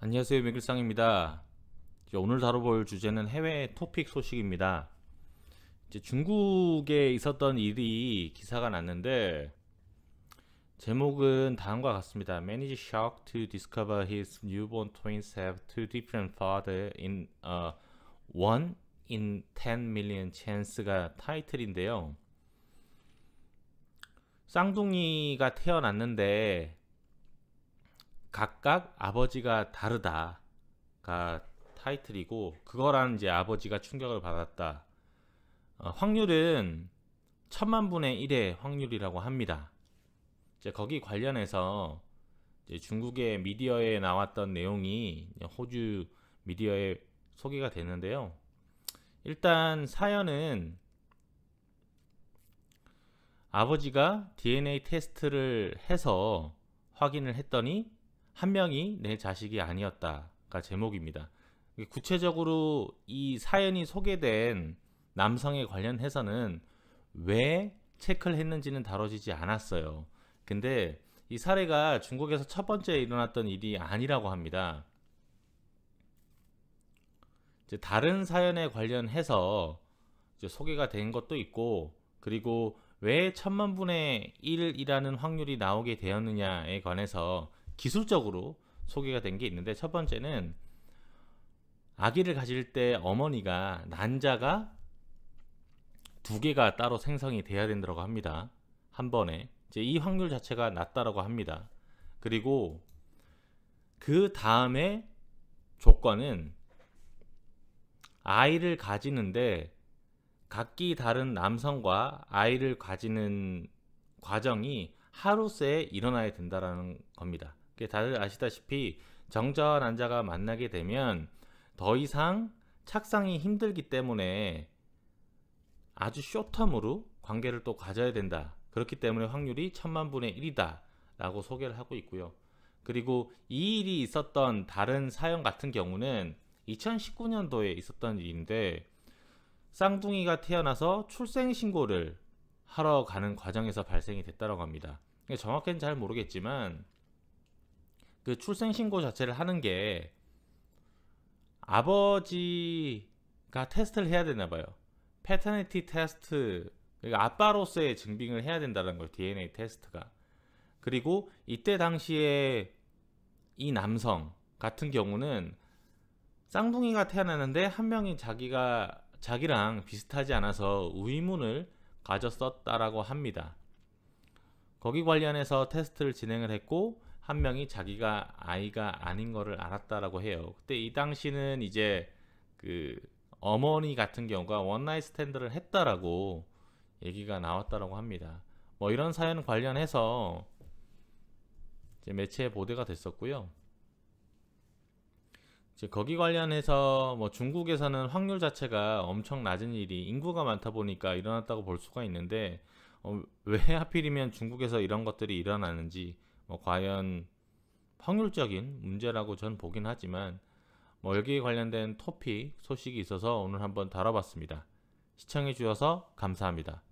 안녕하세요, 맥일상입니다. 오늘 다뤄볼 주제는 해외 토픽 소식입니다. 이제 중국에 있었던 일이 기사가 났는데 제목은 다음과 같습니다. Man is shocked to discover his newborn twins have two different fathers in a 1 in 10 million chance가 타이틀인데요. 쌍둥이가 태어났는데 각각 아버지가 다르다가 타이틀이고, 그거랑 이제 아버지가 충격을 받았다. 확률은 1000만 분의 1의 확률이라고 합니다. 이제 거기 관련해서 이제 중국의 미디어에 나왔던 내용이 호주 미디어에 소개가 됐는데요. 일단 사연은 아버지가 DNA 테스트를 해서 확인을 했더니 한 명이 내 자식이 아니었다가 제목입니다. 구체적으로 이 사연이 소개된 남성에 관련해서는 왜 체크를 했는지는 다뤄지지 않았어요. 근데 이 사례가 중국에서 첫 번째 일어났던 일이 아니라고 합니다. 이제 다른 사연에 관련해서 이제 소개가 된 것도 있고, 그리고 왜 1000만분의 1이라는 확률이 나오게 되었느냐에 관해서 기술적으로 소개가 된 게 있는데, 첫 번째는 아기를 가질 때 어머니가 난자가 두 개가 따로 생성이 돼야 된다고 합니다. 한 번에. 이제 이 확률 자체가 낮다라고 합니다. 그리고 그 다음에 조건은 아이를 가지는데 각기 다른 남성과 아이를 가지는 과정이 하루 새에 일어나야 된다라는 겁니다. 다들 아시다시피 정자와 난자가 만나게 되면 더 이상 착상이 힘들기 때문에 아주 쇼텀으로 관계를 또 가져야 된다. 그렇기 때문에 확률이 1000만분의 1이다 라고 소개를 하고 있고요. 그리고 이 일이 있었던 다른 사연 같은 경우는 2019년도에 있었던 일인데, 쌍둥이가 태어나서 출생신고를 하러 가는 과정에서 발생이 됐다고 합니다. 정확히는 잘 모르겠지만 그 출생신고 자체를 하는 게 아버지가 테스트를 해야 되나 봐요. 패터니티 테스트, 그러니까 아빠로서의 증빙을 해야 된다는 거예요. DNA 테스트가. 그리고 이때 당시에 이 남성 같은 경우는 쌍둥이가 태어났는데 한 명이 자기랑 비슷하지 않아서 의문을 가졌었다라고 합니다. 거기 관련해서 테스트를 진행을 했고, 한 명이 자기가 아이가 아닌 거를 알았다라고 해요. 그때 이 당시는 이제 그 어머니 같은 경우가 원나잇 스탠드를 했다라고 얘기가 나왔다라고 합니다. 뭐 이런 사연 관련해서 이제 매체에 보도가 됐었고요. 이제 거기 관련해서 뭐 중국에서는 확률 자체가 엄청 낮은 일이 인구가 많다 보니까 일어났다고 볼 수가 있는데, 왜 하필이면 중국에서 이런 것들이 일어나는지 뭐 과연 확률적인 문제라고 전 보긴 하지만, 뭐 여기에 관련된 토픽 소식이 있어서 오늘 한번 다뤄봤습니다. 시청해 주셔서 감사합니다.